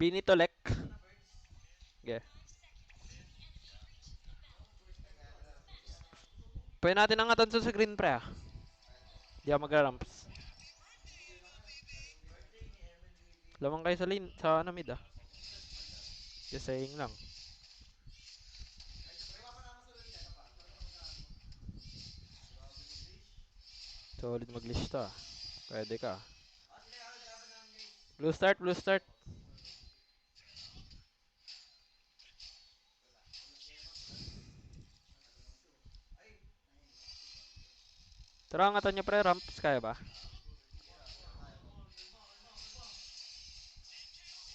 Binitolek. Okay. Pwede natin ang atanso sa green pre ah. Di ako magra-ramps. Lamang kayo sa lane, sa ano mid ah. Just saying lang. Solid maglista. Pwede ka. Blue start, blue start. Tara, angatan nyo pre, ramps kaya ba?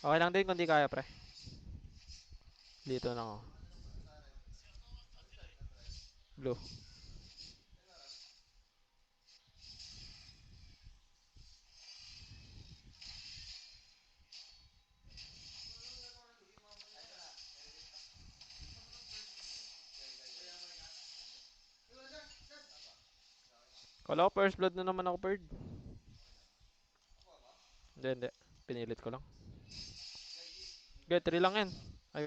Okay lang din kung di kaya pre. Dito na ako. Blue. Kala ko first blood na naman ako bird. Hindi, hindi. Pinilit ko lang. Okay, 3 lang yan. Ay,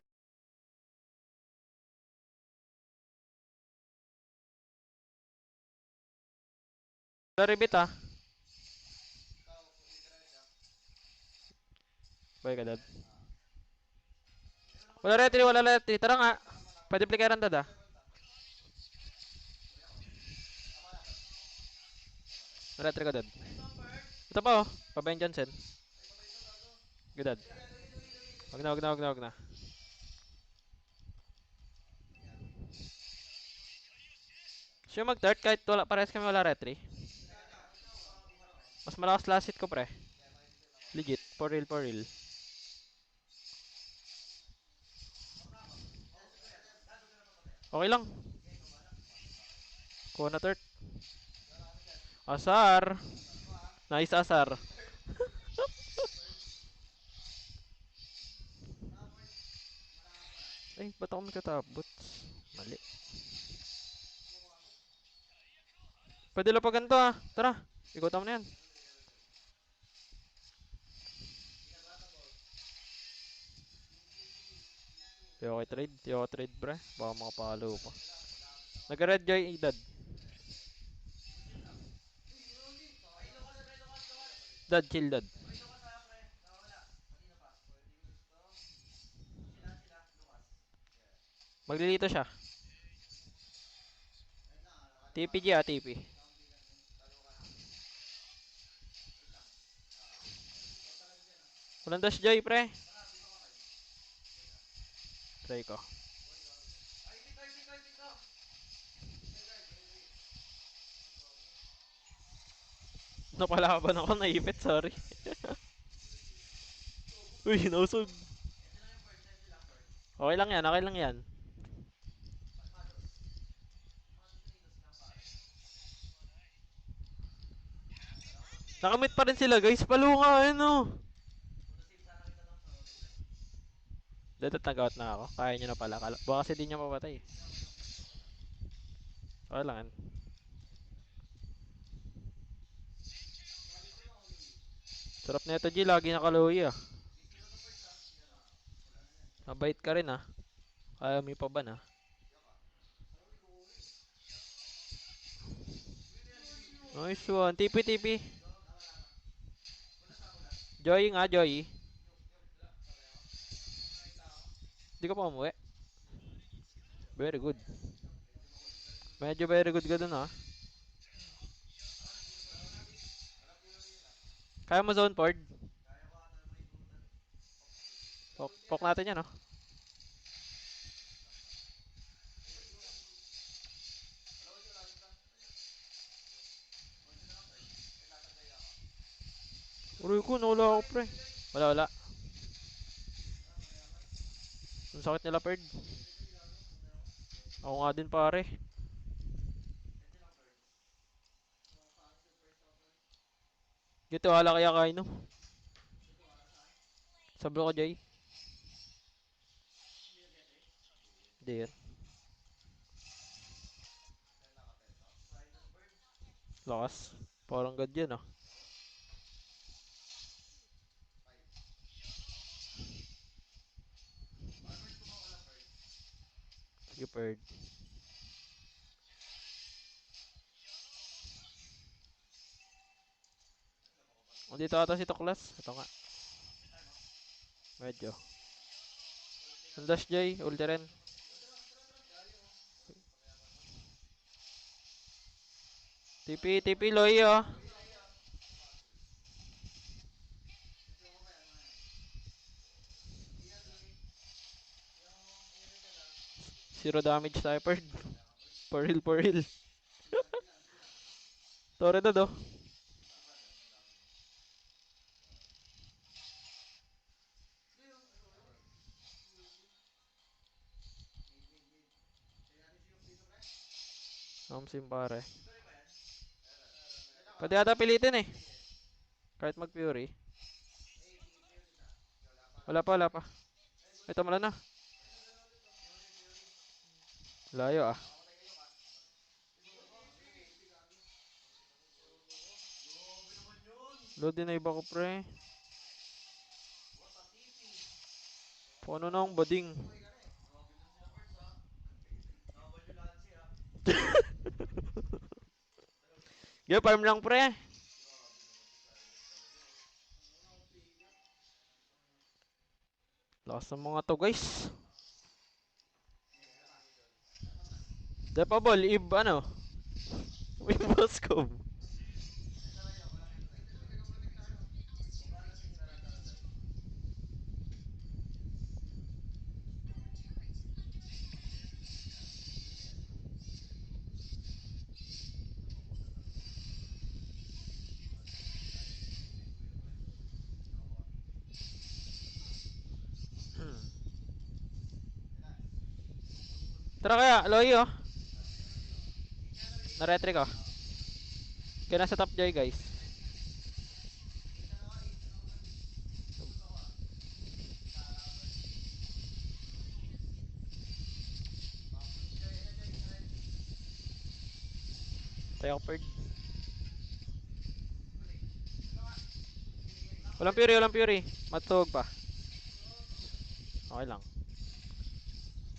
wala rebit ah. Bye ka dad. Wala retry, wala retry. Tara nga. Pwede plikaran dad ah. Retry ka dad. Ito pa oh. Pabayan Johnson. Good dad. Wag na, wag na, wag na, wag na. Siya mag-dart kahit wala, parehas kami wala retry. Mas malakas last hit ko pre. Legit. For real, for real. Okay lang. Kuha na third. Asar. Nice asar. Ay, ba't ako magkatapot? Mali. Pwede lapagan to ah. Tara. Ikutan mo na yan. Di ako trade. Di ako trade pre. Baka makapalo pa. Nag-red joy edad. Dad, chill dad. Maglilito siya. TPG ah, TP. Walang dash joy pre. Try ko. Napalaban ako, naipit, sorry. Uy, nausog. Okay lang yan, okay lang yan. Nakamit pa rin sila guys, palunga, ano. Dito tag-out na ako, kaya nyo na pala. Baka kasi di nyo mapatay. Okay lang yan. Sarap na ito G, lagi nakaluwi ah. Mabait ka rin ah. Kaya may pa ban ah. Nice one, TP TP. Joy nga, Joy. Di ka pa umuwi. Very good. Medyo very good ka dun ah. Kaya mo zone Ford? Pok natin yan oh. Uroy ko, nawala ako pre. Wala, wala. Ang sakit nila Ford. Ako nga din pare. Dito wala kaya kain no. Sabro ko Jay. Hindi yan. Lakas. Parang god yan ah. Buford. O, dito ata si Tuklas. Ito nga. Medyo. Dash J, ulti rin. TP, Loy, oh. Zero damage sniper. For real. Torre na, do. Namsim pare. Pwede ata pilitin eh. Kahit mag-Fury. Wala pa. Ito mala na. Layo ah. Load din na iba ko pre. Paano na ang bading? Yeah, farm lang pre. Lakas ng mga to guys. Depable, ano? With Boscom. Tara kaya, Loy oh. Na-retry ko. Kaya nasa top joy guys. Tayo ko bird. Walang Fury. Matug pa. Okay lang.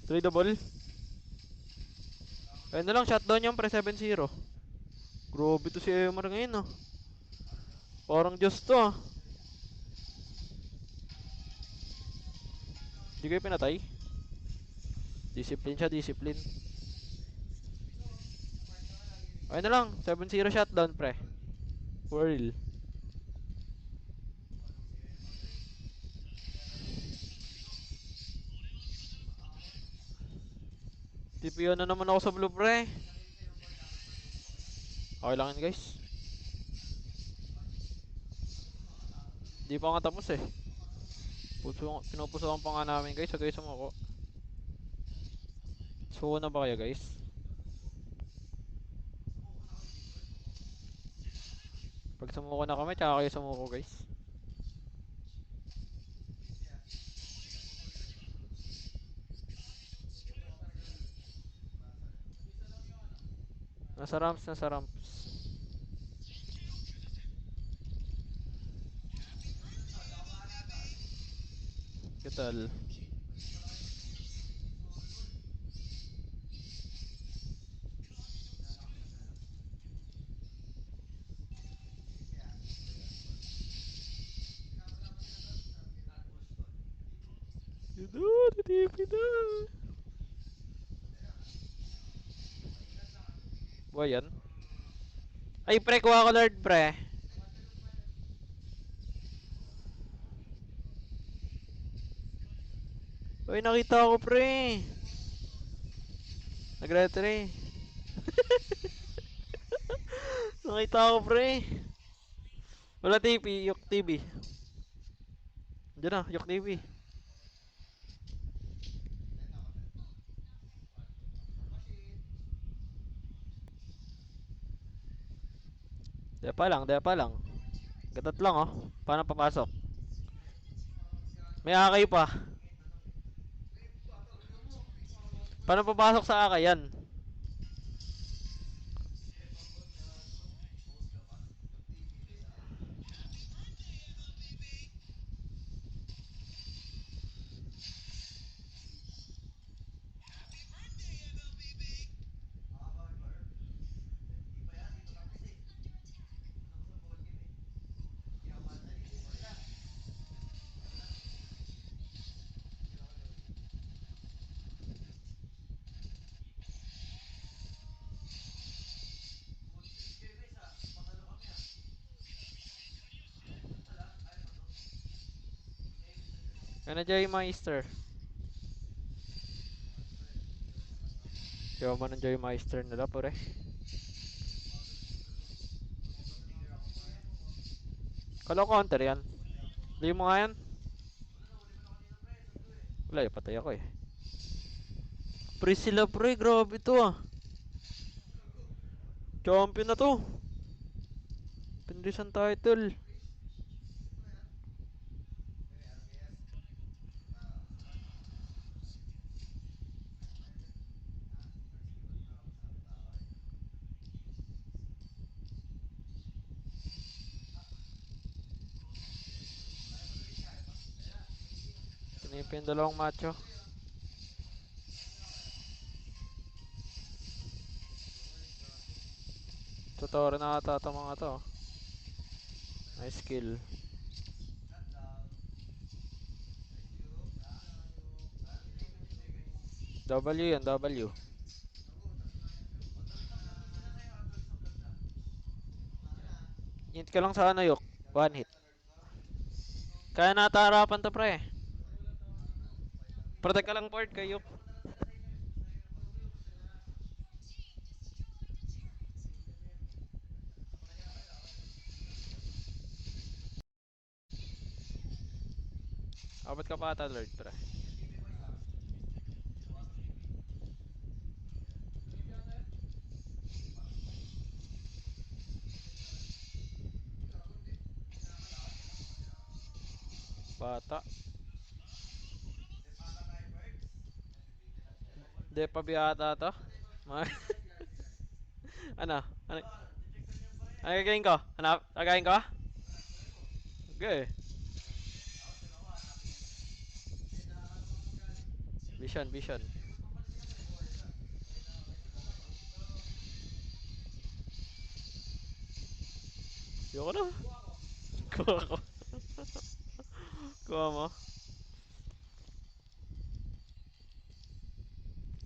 Tradable. Ayun na lang, shutdown yung pre 7-0. Grabe to si Emar ngayon ah. Parang Diyos to ah. Hindi kayo pinatay. Discipline siya, discipline. Ayun na lang, 7-0 shutdown pre. For real. TPO na naman ako sa blue pre. Okay lang yun guys. Di pa nga tapos eh. Pinupusukan pa nga namin guys. So guys, sumuko. Suko na ba kayo guys? Pag sumuko na kami, tsaka kayo sumuko guys. Nasa ramps, nasa ramps. Kital. Yun, TP na. Ba yan? Ay pre, kuha ko lord pre. Uy, nakita ko pre. Nag-retry. Nakita ko pre. Wala TP, yok TV. Diyan na, yok TV. Depa lang. Gatat lang oh. Paano papasok? May akay pa. Paano papasok sa akay yan? Ano Joy Meister? Yaw mo ng Joy Meister nila pare. Kala ko counter yan. Hindi mo nga yan. Wala, patay ako eh. Pre sila pre, grabe to ah. Champion na to. Pinrisan title. Pinipin yung dalawang macho. Totoo rin na ata ito mga to. Nice skill. W yan, W. Hint ka lang sa ano yok. One hit. Kaya nata harapan to pre. Protect ka lang port kay yok. Abot ka pa ata lord pre. Bata. De pa biyata to. Ano? Ano? Ano gagawin ko? Hanap? Gagawin ko? Okay. Vision, vision. Yoko na. Kuha ko. Kuha mo.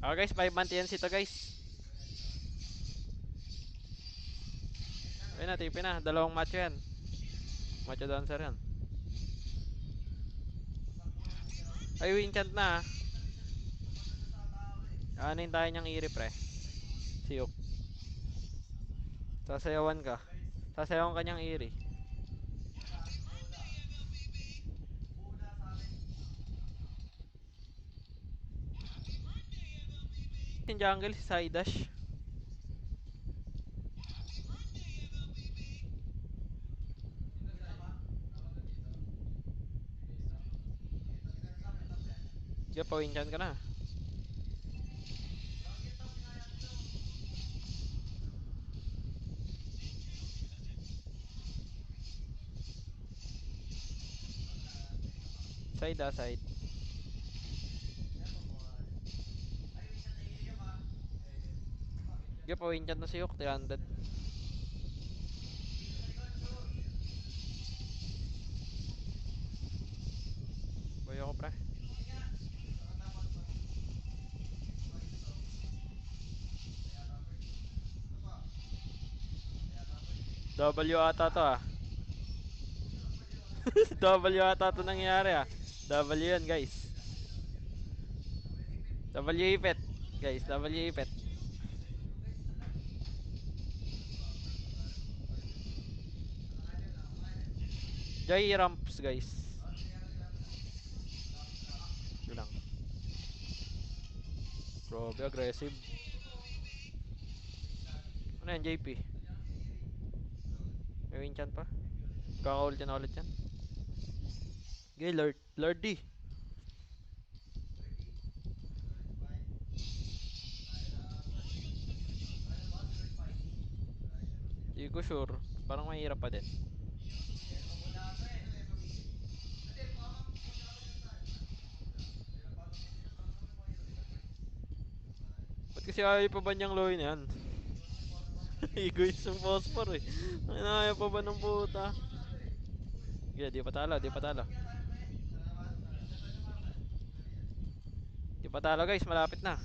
Okay guys, 5 month yan sito guys. Ayun na, tipin na. Dalawang macho yan. Macho dancer yan. Ay, winchant na. Anin tayo niyang iri pre. Siyok. Sasayawan ka. Sasayawan ka niyang iri. Yung jungle si Psydash. Sige, pa-winchant ka na. Side ah, side. Sige, pa-winchant na si Yok. 300. Boy ako pre. W ata to ah. W ata to nangyari ah. W yan guys. W ipet. Guys, W ipet. Joy ramps guys. Yun lang. Grabe, aggressive. Ano yan, JP? May winchant pa? Kaka-ult yan ulit yan. Okay, Lord. Lordy. Hindi ko sure. Parang mahirap pa din. Ba't kasi ayaw pa ba niyang low yan? Egoist yung phosphor eh. Ay, ayaw pa ba ng puta? Yeah, di pa talo, di pa talo. Di pa talo guys, malapit na.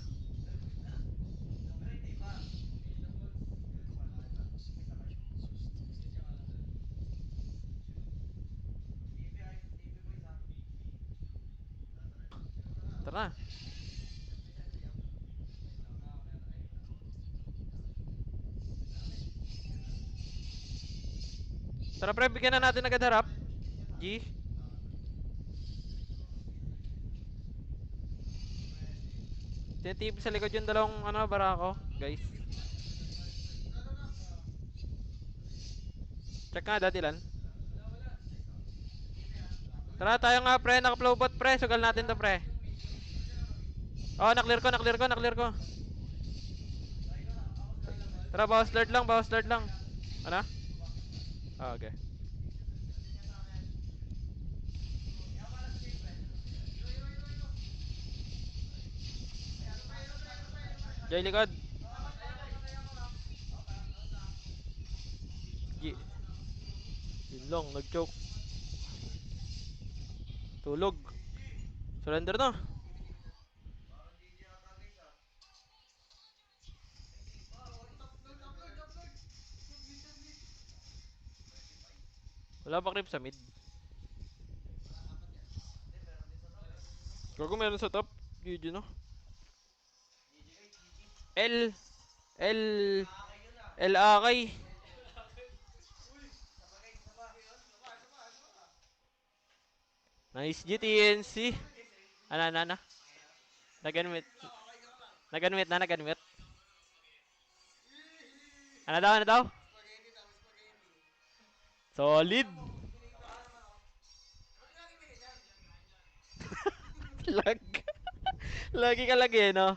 Tara na. Tara pre, bigyan na natin agad harap. G. Tinitip sa likod yung dalawang ano, barako, guys. Check nga dati lan. Tara tayo nga pre, naka-flowbot pre, sugal natin to pre. Oh, na-clear ko, na-clear ko, na-clear ko. Tara, bawas lord lang, bawas lord lang. Ano? Ah, okay. Jay likod. G. Yun lang, nag-choke. Tulog. Surrender na. Wala pa creep sa mid. Gago meron sa top. GG no. L. L. L akay. Nice GTNC. Ana. Naganmit. Naganmit na, naganmit. Ano daw? Solid. Lag. Lagi ka lagi, no?